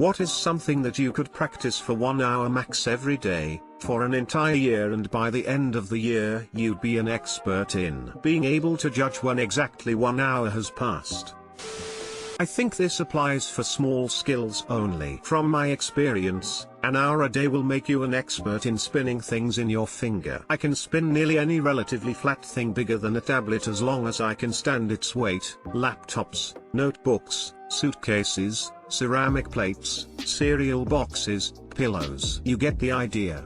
What is something that you could practice for 1 hour max every day, for an entire year, and by the end of the year you'd be an expert in being able to judge when exactly 1 hour has passed? I think this applies for small skills only. From my experience, an hour a day will make you an expert in spinning things in your finger. I can spin nearly any relatively flat thing bigger than a tablet as long as I can stand its weight. Laptops, notebooks, suitcases, ceramic plates, cereal boxes, pillows. You get the idea.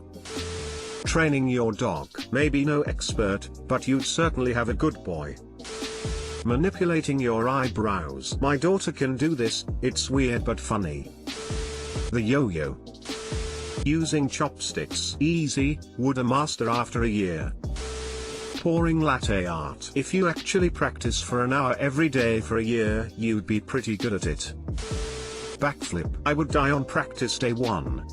Training your dog. Maybe no expert, but you'd certainly have a good boy. Manipulating your eyebrows. My daughter can do this, it's weird but funny. The yo-yo. Using chopsticks. Easy, would a master after a year. Pouring latte art. If you actually practice for an hour every day for a year, you'd be pretty good at it. Backflip. I would die on practice day 1.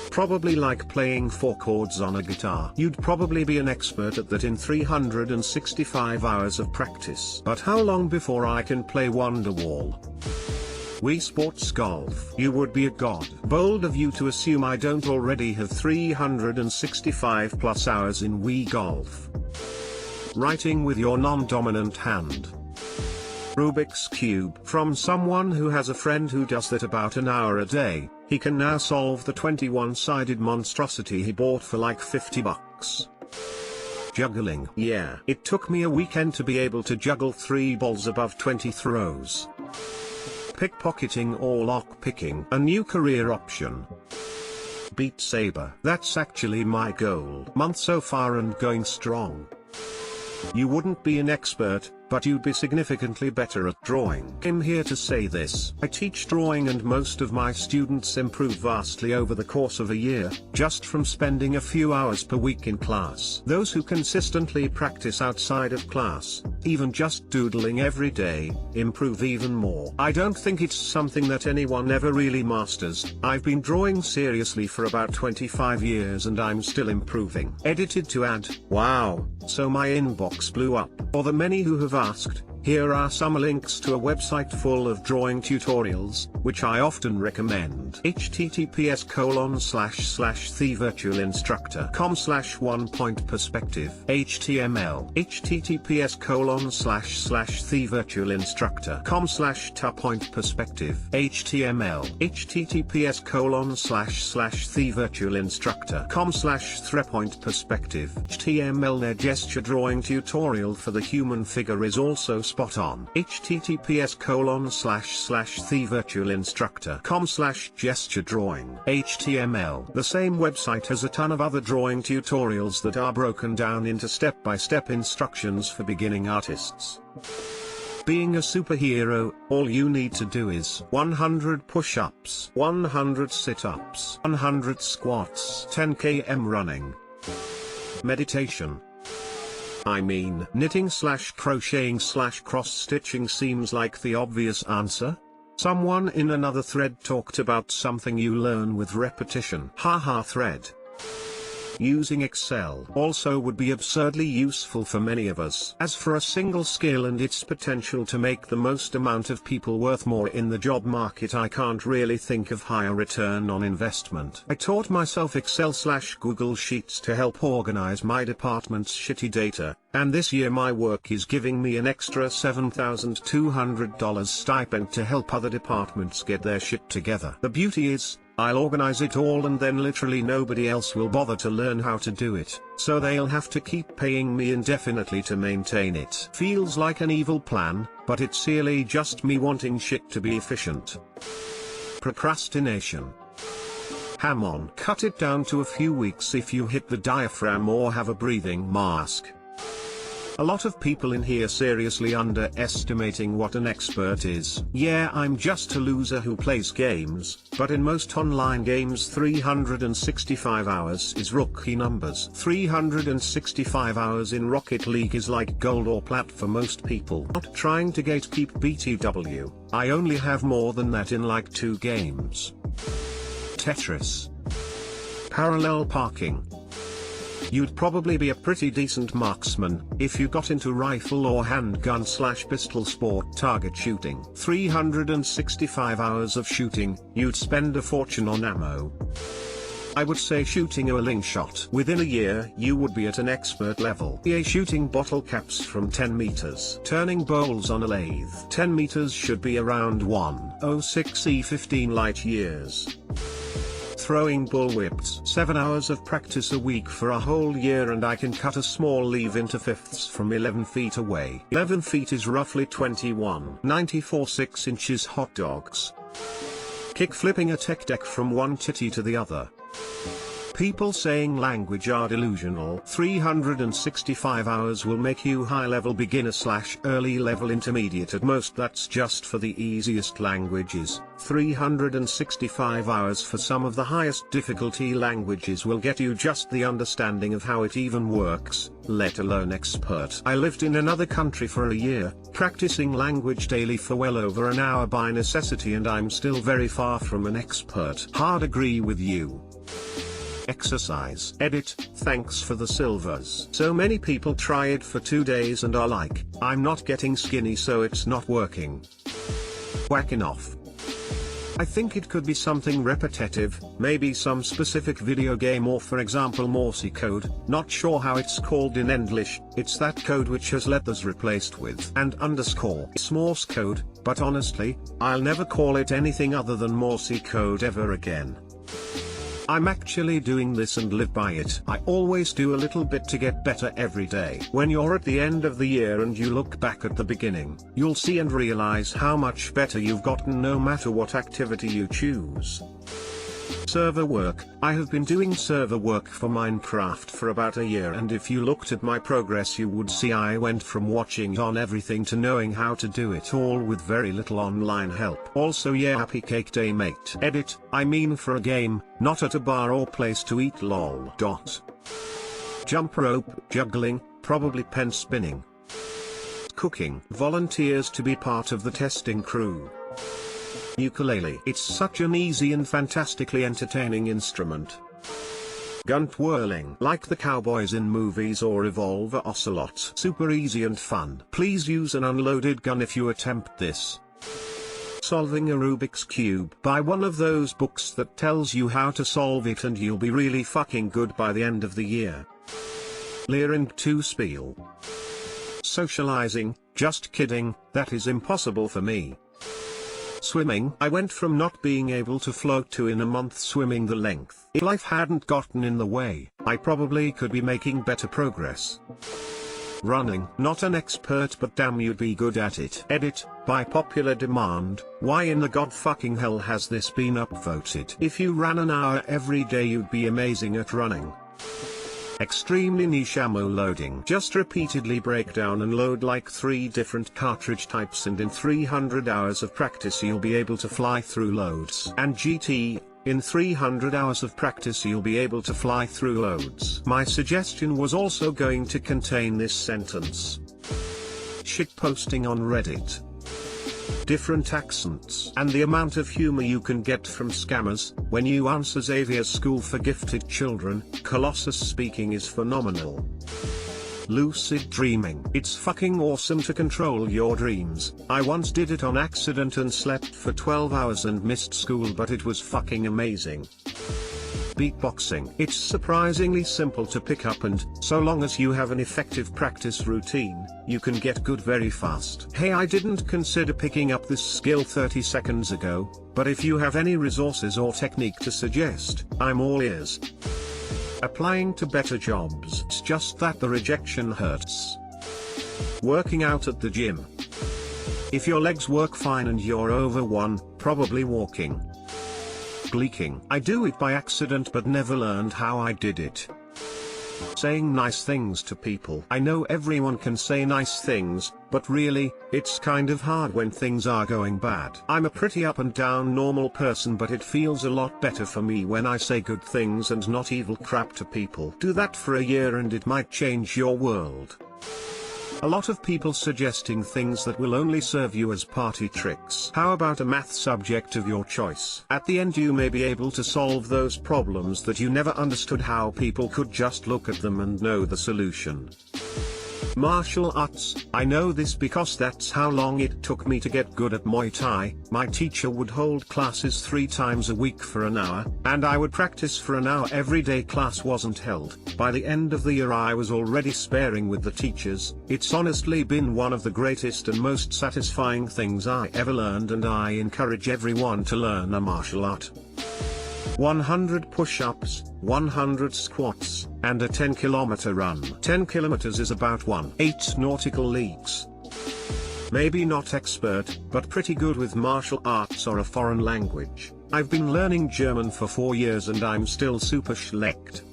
Probably like playing 4 chords on a guitar. You'd probably be an expert at that in 365 hours of practice. But how long before I can play Wonderwall? Wii Sports Golf. You would be a god. Bold of you to assume I don't already have 365 plus hours in Wii Golf. Writing with your non-dominant hand. Rubik's Cube. From someone who has a friend who does that about an hour a day, he can now solve the 21-sided monstrosity he bought for like $50. Juggling. Yeah, it took me a weekend to be able to juggle 3 balls above 20 throws. Pickpocketing or lockpicking. A new career option. Beat Saber. That's actually my goal. Month so far and going strong. You wouldn't be an expert, but you'd be significantly better at drawing. I'm here to say this. I teach drawing and most of my students improve vastly over the course of a year, just from spending a few hours per week in class. Those who consistently practice outside of class, even just doodling every day, improve even more. I don't think it's something that anyone ever really masters. I've been drawing seriously for about 25 years and I'm still improving. Edited to add. Wow, so my inbox blew up. For the many who have asked, here are some links to a website full of drawing tutorials, which I often recommend. https://thevirtualinstructor.com/1-point-perspective HTML. https://thevirtualinstructor.com/2-point-perspective HTML. https://thevirtualinstructor.com/3-point-perspective HTML. Their gesture drawing tutorial for the human figure is also spot on. https://thevirtualinstructor.com/gesture drawing HTML. The same website has a ton of other drawing tutorials that are broken down into step-by-step instructions for beginning artists. Being a superhero, all you need to do is 100 push-ups, 100 sit-ups, 100 squats, 10 km running. Meditation. I mean, knitting/crocheting/cross-stitching seems like the obvious answer. Someone in another thread talked about something you learn with repetition. Haha thread. Using Excel also would be absurdly useful for many of us. As for a single skill and its potential to make the most amount of people worth more in the job market, I can't really think of higher return on investment. I taught myself Excel/Google Sheets to help organize my department's shitty data, and this year my work is giving me an extra $7,200 stipend to help other departments get their shit together. The beauty is, I'll organize it all and then literally nobody else will bother to learn how to do it, so they'll have to keep paying me indefinitely to maintain it. Feels like an evil plan, but it's really just me wanting shit to be efficient. Procrastination. Ham on. Cut it down to a few weeks if you hit the diaphragm or have a breathing mask. A lot of people in here seriously underestimating what an expert is. Yeah, I'm just a loser who plays games, but in most online games 365 hours is rookie numbers. 365 hours in Rocket League is like gold or plat for most people. Not trying to gatekeep BTW, I only have more than that in like 2 games. Tetris. Parallel parking. You'd probably be a pretty decent marksman, if you got into rifle or handgun/pistol sport target shooting. 365 hours of shooting, you'd spend a fortune on ammo. I would say shooting a ling shot. Within a year, you would be at an expert level. Shooting bottle caps from 10 meters. Turning bowls on a lathe. 10 meters should be around 106 light years. Throwing bullwhips. 7 hours of practice a week for a whole year and I can cut a small leaf into fifths from 11 feet away. 11 feet is roughly 21.94 6" hot dogs. Kick flipping a tech deck from one titty to the other. People saying language are delusional. 365 hours will make you high-level beginner/early level intermediate at most. That's just for the easiest languages. 365 hours for some of the highest difficulty languages will get you just the understanding of how it even works, let alone expert. I lived in another country for a year, practicing language daily for well over an hour by necessity, and I'm still very far from an expert. Hard agree with you. Exercise. Edit, thanks for the silvers. So many people try it for 2 days and are like, I'm not getting skinny so it's not working. Whacking off. I think it could be something repetitive, maybe some specific video game or for example Morse code, not sure how it's called in English, it's that code which has letters replaced with and underscore. It's Morse code, but honestly, I'll never call it anything other than Morse code ever again. I'm actually doing this and live by it. I always do a little bit to get better every day. When you're at the end of the year and you look back at the beginning, you'll see and realize how much better you've gotten no matter what activity you choose. Server work. I have been doing server work for Minecraft for about a year, and if you looked at my progress you would see I went from watching on everything to knowing how to do it all with very little online help. Also yeah, happy cake day mate. Edit, I mean for a game, not at a bar or place to eat lol. Jump rope, juggling, probably pen spinning. Cooking. Volunteers to be part of the testing crew. Ukulele. It's such an easy and fantastically entertaining instrument. Gun twirling. Like the cowboys in movies or revolver ocelot. Super easy and fun. Please use an unloaded gun if you attempt this. Solving a Rubik's Cube. Buy one of those books that tells you how to solve it and you'll be really fucking good by the end of the year. Learning to spiel. Socializing. Just kidding, that is impossible for me. Swimming. I went from not being able to float to in a month swimming the length. If life hadn't gotten in the way, I probably could be making better progress. Running. Not an expert but damn you'd be good at it. Edit, by popular demand, why in the god fucking hell has this been upvoted? If you ran an hour every day you'd be amazing at running. Extremely niche ammo loading. Just repeatedly break down and load like 3 different cartridge types and in 300 hours of practice you'll be able to fly through loads. And GT, in 300 hours of practice you'll be able to fly through loads. My suggestion was also going to contain this sentence. Shitposting on Reddit. Different accents and the amount of humor you can get from scammers. When you answer Xavier's School for Gifted Children, Colossus speaking is phenomenal. Lucid dreaming. It's fucking awesome to control your dreams. I once did it on accident and slept for 12 hours and missed school, but it was fucking amazing. Beatboxing. It's surprisingly simple to pick up and, so long as you have an effective practice routine, you can get good very fast. Hey, I didn't consider picking up this skill 30 seconds ago, but if you have any resources or technique to suggest, I'm all ears. Applying to better jobs. It's just that the rejection hurts. Working out at the gym. If your legs work fine and you're over one, probably walking. Gleeking. I do it by accident but never learned how I did it. Saying nice things to people. I know everyone can say nice things, but really, it's kind of hard when things are going bad. I'm a pretty up and down normal person, but it feels a lot better for me when I say good things and not evil crap to people. Do that for a year and it might change your world. A lot of people suggesting things that will only serve you as party tricks. How about a math subject of your choice? At the end you may be able to solve those problems that you never understood how people could just look at them and know the solution. Martial arts, I know this because that's how long it took me to get good at Muay Thai. My teacher would hold classes 3 times a week for an hour, and I would practice for an hour every day class wasn't held. By the end of the year I was already sparring with the teachers. It's honestly been one of the greatest and most satisfying things I ever learned, and I encourage everyone to learn a martial art. 100 push-ups, 100 squats, and a 10-kilometer run. 10 kilometers is about 1/8 nautical leagues. Maybe not expert, but pretty good with martial arts or a foreign language. I've been learning German for 4 years and I'm still super schlecht.